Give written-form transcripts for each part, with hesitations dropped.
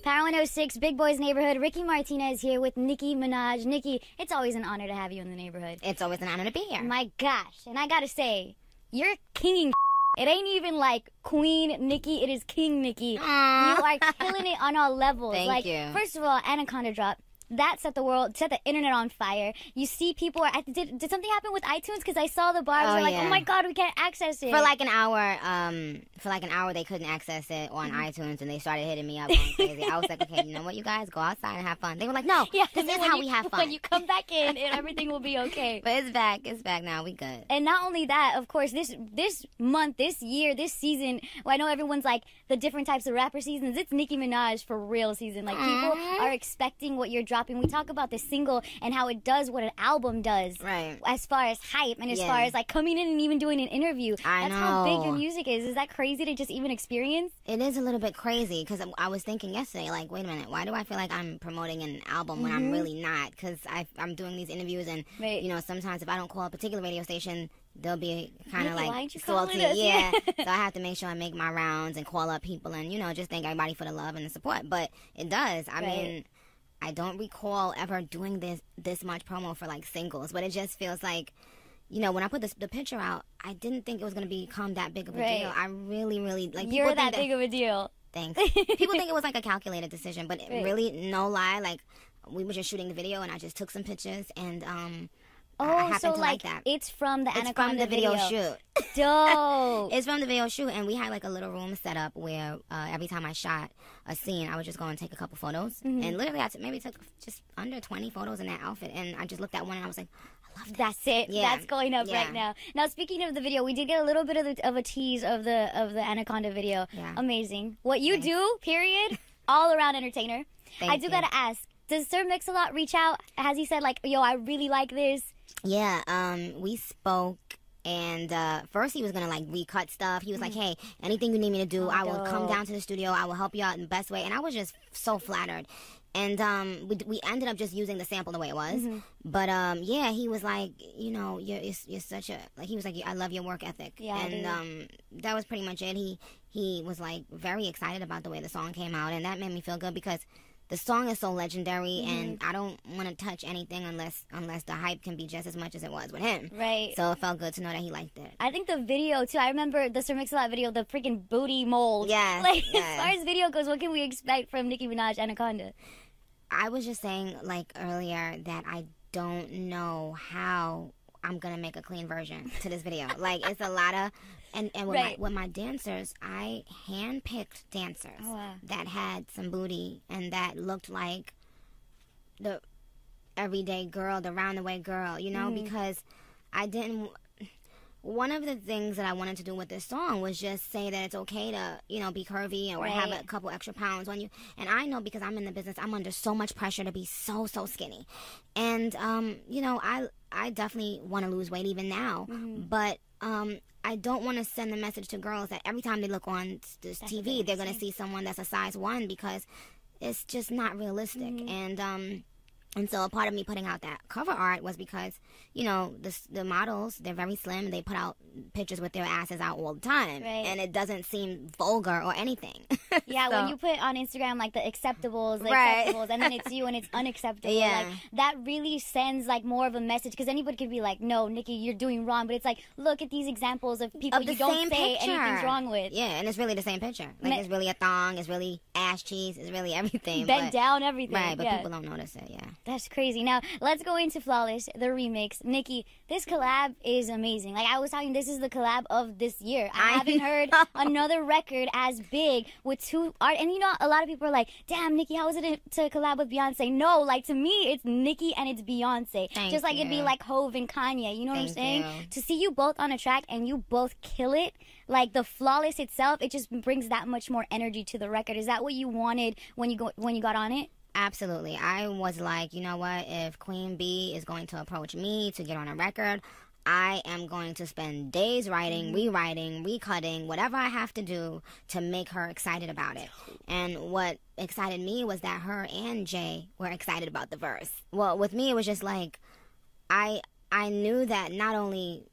Power 106, Big Boys Neighborhood. Ricky Martinez here with Nicki Minaj. Nicki, it's always an honor to have you in the neighborhood. It's always an honor to be here. My gosh. And I gotta say, you're king. It ain't even like Queen Nicki, it is King Nicki. You are killing it on all levels. Thank you. First of all, Anaconda dropped. That set the internet on fire. You see people are, did something happen with iTunes? Because I saw the bars were like, oh my God, we can't access it. For like an hour, they couldn't access it on iTunes, and they started hitting me up going crazy. I was like, okay, you know what, you guys, go outside and have fun. They were like, no, this is how we have fun. When you come back in, everything will be okay. But it's back now, we good. And not only that, of course, this month, this year, this season, well, I know everyone's like the different types of rapper seasons. It's Nicki Minaj for real season. Like, people are expecting what you're dropping. We talk about the single and how it does what an album does, right? As far as hype and as far as like coming in and even doing an interview. That's how big your music is. Is that crazy to just even experience? It is a little bit crazy because I was thinking yesterday, like, wait a minute, why do I feel like I'm promoting an album when I'm really not? Because I'm doing these interviews and you know, sometimes if I don't call a particular radio station, they'll be kind of like salty. Yeah. So I have to make sure I make my rounds and call up people and, you know, just thank everybody for the love and the support. But it does. I mean, I don't recall ever doing this much promo for like singles, but it just feels like, you know, when I put the picture out, I didn't think it was going to become that big of a deal. I really, really, like, you're that big of a deal. Thanks. People think it was like a calculated decision, but really, no lie, like, we were just shooting the video and I just took some pictures and I happened to like that. It's from the Anaconda from the video shoot. Dope. It's from the video shoot, and we had like a little room set up where every time I shot a scene, I would just go and take a couple photos. And literally, I maybe took just under 20 photos in that outfit, and I just looked at one and I was like, I love that. That's it. Yeah. That's going up right now. Now, speaking of the video, we did get a little bit of a tease of the Anaconda video. Yeah. Amazing. What you do, period, all around entertainer. I do gotta ask, does Sir Mix-a-Lot reach out? Has he said like, yo, I really like this? Yeah, we spoke, and first he was going to, like, recut stuff. He was like, hey, anything you need me to do, I will come down to the studio. I will help you out in the best way. And I was just so flattered. And we ended up just using the sample the way it was. But, yeah, he was like, you know, you're such a, like, he was like, I love your work ethic. Yeah, and that was pretty much it. He was, like, very excited about the way the song came out, and that made me feel good because the song is so legendary, and I don't want to touch anything unless the hype can be just as much as it was with him. Right. So it felt good to know that he liked it. I think the video, too, I remember the Sir Mix-a-Lot video, the freaking booty mold. Yeah. Like, as far as video goes, what can we expect from Nicki Minaj, Anaconda? I was just saying, like, earlier that I don't know how I'm going to make a clean version to this video. Like, it's a lot of... And with my dancers, I handpicked dancers that had some booty and that looked like the everyday girl, the round-the-way girl, you know, because I didn't... One of the things that I wanted to do with this song was just say that it's okay to, you know, be curvy or have a couple extra pounds on you. And I know because I'm in the business, I'm under so much pressure to be so skinny. And, you know, I definitely want to lose weight even now. But... I don't want to send the message to girls that every time they look on this TV, they're going to see someone that's a size 1 because it's just not realistic. And so a part of me putting out that cover art was because, you know, the models, they're very slim. They put out pictures with their asses out all the time. And it doesn't seem vulgar or anything. Yeah, when you put on Instagram, like, the acceptables, and then it's you and it's unacceptable. Like, that really sends, like, more of a message. Because anybody could be like, no, Nicki, you're doing wrong. But it's like, look at these examples of people you don't say anything's wrong with. Yeah, and it's really the same picture. Like, it's really a thong. It's really ass cheese. It's really everything. Bent down, everything. Right, but people don't notice it, That's crazy. Now, let's go into Flawless, the remix. Nicki, this collab is amazing. Like, I was talking, this is the collab of this year. I haven't heard another record as big with two art. And, you know, a lot of people are like, damn, Nicki, how is it to collab with Beyonce? No, like, to me, it's Nicki and it's Beyonce. Just like it'd be like Hove and Kanye. You know what I'm saying? To see you both on a track and you both kill it, like, the Flawless itself, it just brings that much more energy to the record. Is that what you wanted when you got on it? Absolutely. I was like, you know what, if Queen B is going to approach me to get on a record, I am going to spend days writing, rewriting, recutting, whatever I have to do to make her excited about it. And what excited me was that her and Jay were excited about the verse. Well, with me, it was just like, I knew that not only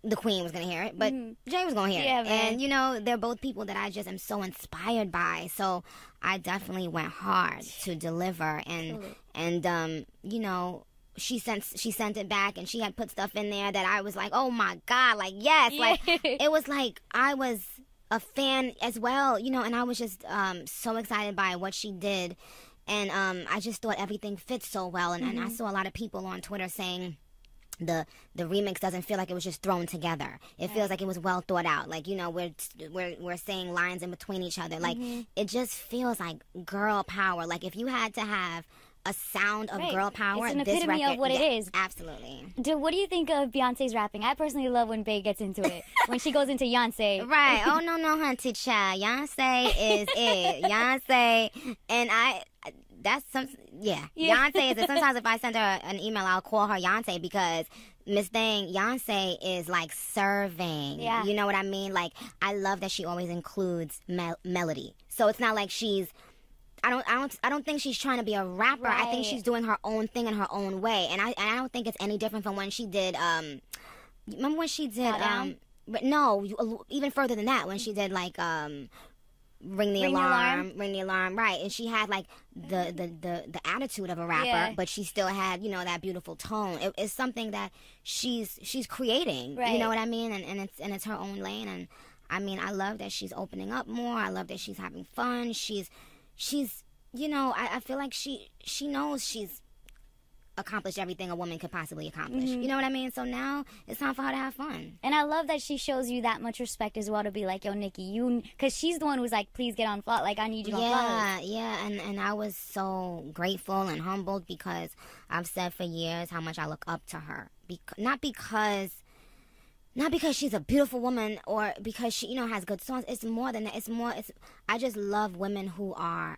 the Queen was gonna hear it, but Jay was gonna hear it. Man. And they're both people that I just am so inspired by. So I definitely went hard to deliver, and she sent it back, and she had put stuff in there that I was like, oh my God, like yes, like it was like I was a fan as well, and I was just so excited by what she did, and I just thought everything fits so well, and I saw a lot of people on Twitter saying the remix doesn't feel like it was just thrown together. It feels like it was well thought out. Like, we're saying lines in between each other. Like, it just feels like girl power. Like, if you had to have a sound of girl power, it's an this epitome record, of what it is. Absolutely. Dude, what do you think of Beyonce's rapping? I personally love when Bey gets into it. When she goes into Beyonce. Right. Oh, no, hunty child. Beyonce is it. Beyonce. And that's Beyonce is it. Sometimes if I send her an email, I'll call her Beyonce, because Miss Thing, Beyonce is like serving. Yeah. You know what I mean? Like, I love that she always includes melody. So it's not like she's, I don't think she's trying to be a rapper. Right. I think she's doing her own thing in her own way. And I don't think it's any different from when she did remember when she did but no, even further than that, when she did like Ring the alarm, right? And she had like the attitude of a rapper, but she still had that beautiful tone. It's something that she's creating. Right. You know what I mean? And it's her own lane. And I mean, I love that she's opening up more. I love that she's having fun. She's I feel like she knows she's accomplished everything a woman could possibly accomplish. You know what I mean? So now it's time for her to have fun. And I love that she shows you that much respect as well, to be like, yo, Nicki, because she's the one who's like, please get on Flawless. Like, I need you on Flawless. Yeah. And I was so grateful and humbled, because I've said for years how much I look up to her. Not because she's a beautiful woman or because she, has good songs. It's more than that. I just love women who are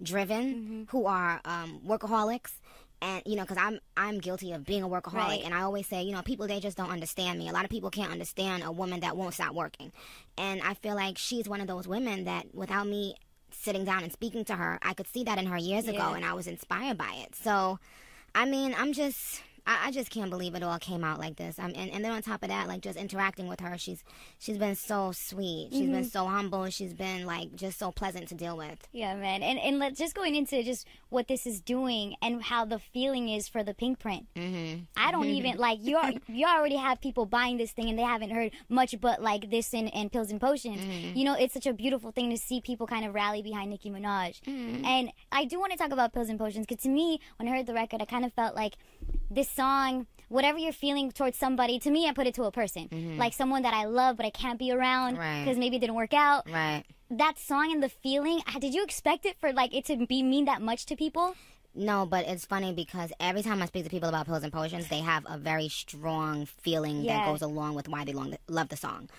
driven, who are workaholics. And, because I'm guilty of being a workaholic. Right. And I always say, people, they just don't understand me. A lot of people can't understand a woman that won't stop working. And I feel like she's one of those women that, without me sitting down and speaking to her, I could see that in her years ago, and I was inspired by it. So, I mean, I just can't believe it all came out like this. And then on top of that, like, just interacting with her, she's been so sweet. She's been so humble. She's been like just so pleasant to deal with. Yeah, man. And let's just going into just what this is doing and how the feeling is for the pink print. I don't even like you already have people buying this thing and they haven't heard much but like this and Pills and Potions. It's such a beautiful thing to see people kind of rally behind Nicki Minaj. And I do want to talk about Pills and Potions, because to me, when I heard the record, I kind of felt like this song, whatever you're feeling towards somebody, to me, I put it to a person. Like someone that I love but I can't be around because maybe it didn't work out. Right. That song and the feeling, did you expect it for like it to mean that much to people? No, but it's funny because every time I speak to people about Pills and Potions, they have a very strong feeling that goes along with why they love the song.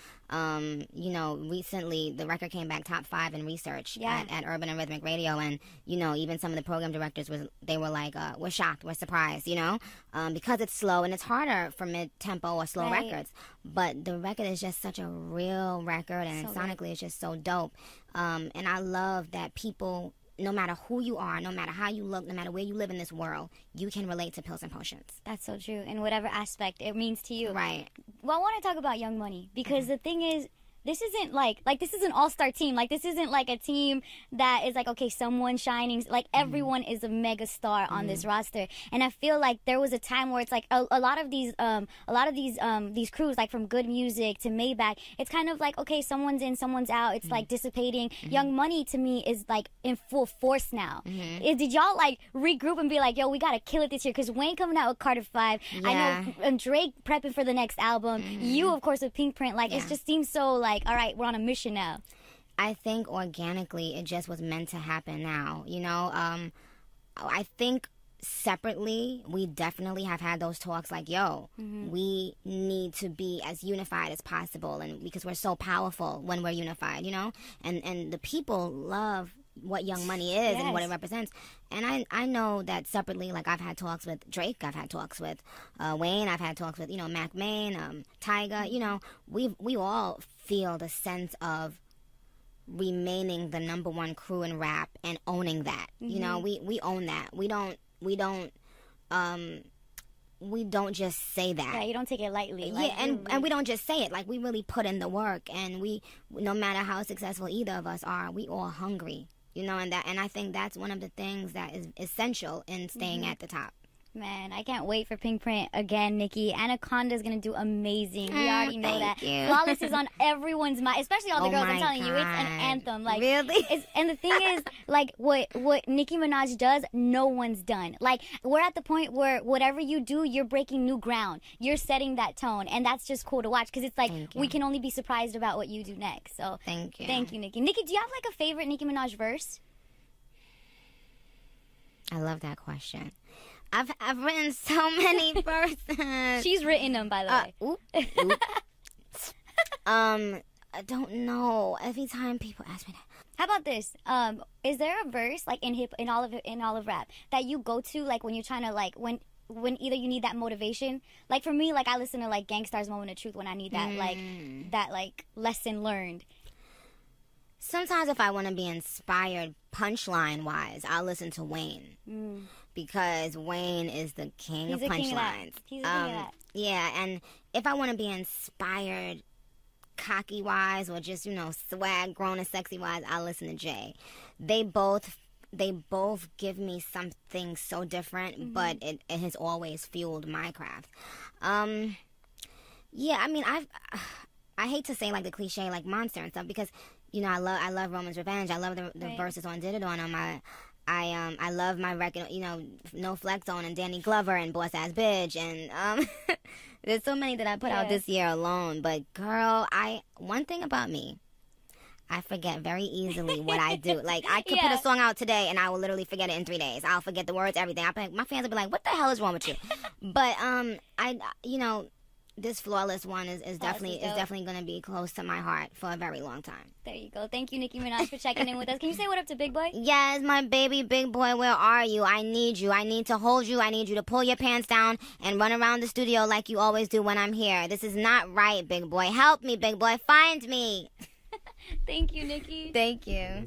Recently the record came back top 5 in research at Urban and Rhythmic Radio, and even some of the program directors were like, we're shocked, we're surprised, because it's slow and it's harder for mid-tempo or slow records. But the record is just such a real record, and sonically it's just so dope. And I love that people, no matter who you are, no matter how you look, no matter where you live in this world, you can relate to Pills and Potions. That's so true, in whatever aspect it means to you. Right. Well, I want to talk about Young Money, because the thing is, this isn't like this is an all-star team. Like, this isn't like a team that is like, okay, someone shining. Like, everyone is a mega star on this roster. And I feel like there was a time where it's like a lot of these crews, like from Good Music to Maybach, it's kind of like, okay, someone's in, someone's out. It's like dissipating. Young Money to me is like in full force now. Did y'all like regroup and be like, yo, we gotta kill it this year? Because Wayne coming out with Carter 5. I know Drake prepping for the next album. You, of course, with Pink Print. Like, it just seems so like, all right, we're on a mission now. I think organically it just was meant to happen now. I think separately we definitely have had those talks like, yo, we need to be as unified as possible, and because we're so powerful when we're unified, and the people love what Young Money is and what it represents. And I know that separately, like, I've had talks with Drake, I've had talks with Wayne, I've had talks with Mac Main, Tyga. We all feel the sense of remaining the number one crew in rap and owning that. We own that. We don't we don't just say that. Yeah, you don't take it lightly. Like, yeah, and we don't just say it. Like, we really put in the work, and we, no matter how successful either of us are, we all hungry, you know, and I think that's one of the things that is essential in staying at the top. Man, I can't wait for Pink Print again, Nicki. Anaconda is going to do amazing. We already know that. You. Flawless is on everyone's mind, especially all the girls. I'm telling you, it's an anthem. Like, really? And the thing is, like, what Nicki Minaj does, no one's done. Like, we're at the point where whatever you do, you're breaking new ground. You're setting that tone, and that's just cool to watch because it's like we can only be surprised about what you do next. So thank you. Thank you, Nicki. Nicki, do you have, like, a favorite Nicki Minaj verse? I love that question. I've written so many verses. She's written them, by the way. I don't know. Every time people ask me that. How about this? Is there a verse like in all of rap that you go to, like, when you're trying to, like, when either you need that motivation? Like, for me, like, I listen to, like, Gangstar's Moment of Truth when I need that like lesson learned. Sometimes if I want to be inspired punchline wise, I'll listen to Wayne. Because Wayne is the king of punchlines. He's the king of that. Yeah, and if I want to be inspired cocky wise or just, you know, swag, grown and sexy wise, I'll listen to Jay. They both give me something so different, but it has always fueled my craft. Yeah, I mean, I hate to say, like, the cliche, like, Monster and stuff, because, you know, I love Roman's Revenge. I love the verses on Did It On them. I love my record, you know, No Flex On and Danny Glover and Boss Ass Bitch, and there's so many that I put out this year alone. But girl, one thing about me, I forget very easily what I do. Like, I could put a song out today and I will literally forget it in 3 days. I'll forget the words, everything. My fans will be like, "What the hell is wrong with you?" But you know, this Flawless one is definitely going to be close to my heart for a very long time. There you go. Thank you, Nicki Minaj, for checking in with us. Can you say what up to Big Boy? Yes, my baby Big Boy, where are you? I need you. I need to hold you. I need you to pull your pants down and run around the studio like you always do when I'm here. This is not right, Big Boy. Help me, Big Boy. Find me. Thank you, Nicki. Thank you.